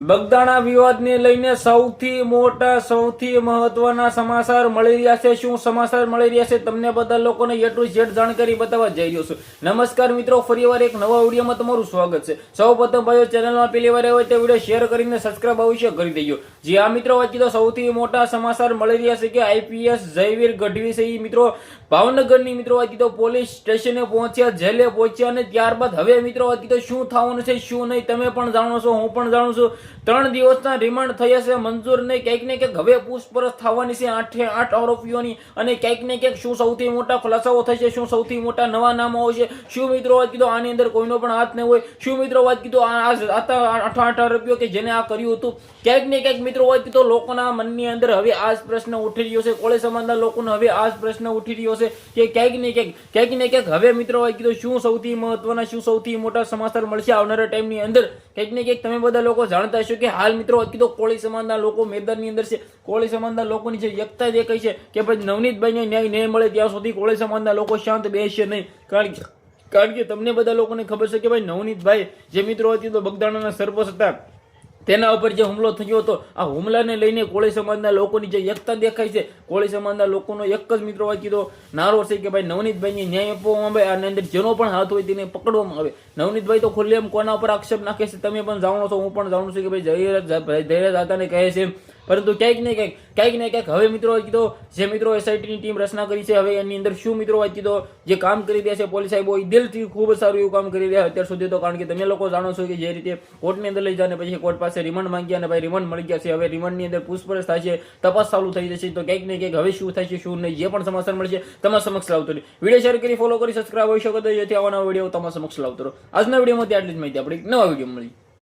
બગદાણા વિવાદને લઈને સૌથી મોટા સૌથી મહત્વના સમાચાર મળી રહ્યા છે। શું સમાચાર મળી રહ્યા છે તમને બધા લોકોને એ ટુ ઝેડ જાણકારી બતાવવા જઈ રહ્યો છું। નમસ્કાર મિત્રો, ફરીવાર એક નવા વિડીયોમાં તમારું સ્વાગત છે। સૌપ્રથમ ભાઈઓ, ચેનલમાં પહેલી વાર હોય તો વિડીયો શેર કરીને સબસ્ક્રાઇબ અવશ્ય કરી દેજો। જી આ મિત્રો, વાંચી તો સૌથી મોટા સમાચાર મળી રહ્યા છે કે આઈપીએસ જયવીર ગઢવી છે મિત્રો ભાવનગરની મિત્રો વાંચી તો પોલીસ સ્ટેશને પહોંચ્યા, જેલે પહોંચ્યા અને ત્યારબાદ હવે મિત્રો વાંચી તો શું થવાનું છે શું નહીં તમે પણ જાણો છો, હું પણ જાણું છું। 3 દિવસના રિમાન્ડ થયા છે મંજૂર નહીં, ક્યાંક ને ક્યાંક હવે પૂછપરછ થવાની છે 8 આરોપીઓની અને ક્યાંક ને ક્યાંક શું સૌથી મોટા ખુલાસાઓ થશે, શું સૌથી મોટા નવા નામો આવશે, શું મિત્રો વાત કીધો આની અંદર કોઈનો પણ હાથ ન હોય, શું મિત્રો વાત કીધો આ 8 આરોપીઓ કે જેને આ કર્યું હતું, ક્યાંક ને ક્યાંક મિત્રો વાત કીધો લોકોના મનની અંદર હવે આ જ પ્રશ્ન ઉઠી રહ્યો છે। કોળી સમાજના લોકોને હવે આ જ પ્રશ્ન ઉઠી રહ્યો છે કે ક્યાંક ને ક્યાંક હવે મિત્રો વાત કીધો શું સૌથી મહત્વના શું સૌથી મોટા સમાચાર મળશે આવનારા ટાઈમની અંદર। ક્યાંક ને ક્યાંક તમે બધા લોકો જાણતા હશો કે હાલ મિત્રો કીધો કોળી સમાજના લોકો મેદાનની અંદર છે। કોળી સમાજના લોકોની જે એકતા દેખાય છે કે ભાઈ નવનીતભાઈને ન્યાય નહીં મળે ત્યાં સુધી કોળી સમાજના લોકો શાંત બેસશે નહીં। કારણ કે તમને બધા લોકોને ખબર છે કે ભાઈ નવનીતભાઈ જે મિત્રો હતી તો બગદાણાના સરપંચ હતા, તેના ઉપર જે હુમલો થયો હતો, આ હુમલાને લઈને કોળી સમાજના લોકોની જે એકતા દેખાય છે, કોળી સમાજના લોકોનો એક જ મિત્રો વાંચી તો નારો છે કે ભાઈ નવનીતભાઈને ન્યાય આપવામાં આવે, આની અંદર જેનો પણ હાથ હોય તેને પકડવામાં આવે। નવનીતભાઈ તો ખુલ્લેઆમ કોના ઉપર આક્ષેપ નાખે છે તમે પણ જાણો છો, હું પણ જાણું છું કે ભાઈ ધૈર્ય દાતાને કહે છે, પરંતુ ક્યાંક ને ક્યાંક હવે મિત્રો કીધો જે મિત્રો એસઆઈટીની ટીમ રચના કરી છે, હવે એની અંદર શું મિત્રો કીધો જે કામ કરી રહ્યા છે પોલીસ સાહેબો એ દિલથી ખૂબ સારું એવું કામ કરી રહ્યા અત્યાર સુધી તો। કારણ કે તમે લોકો જાણો છો કે જે રીતે કોર્ટની અંદર લઈ જાય પછી કોર્ટ પાસે રિમાન્ડ માંગ્યા અને ભાઈ રિમાન્ડ મળી ગયા છે, હવે રિમાન્ડની અંદર પૂછપરછ થાય છે, તપાસ ચાલુ થઈ જશે, તો ક્યાંક ને ક્યાંક હવે શું થશે શું નહીં જે પણ સમાચાર મળશે તમારા સમક્ષ લાવતો રહે। વિડીયો શેર કરી ફોલો કરી સબસ્ક્રાઇબ હોઈ શકો તો જેથી આવવાના વિડીયો તમારા સમક્ષ લાવતો રહો। આજના વિડીયોમાં આટલી જ માહિતી, આપણે નવા વિડીયો મળી।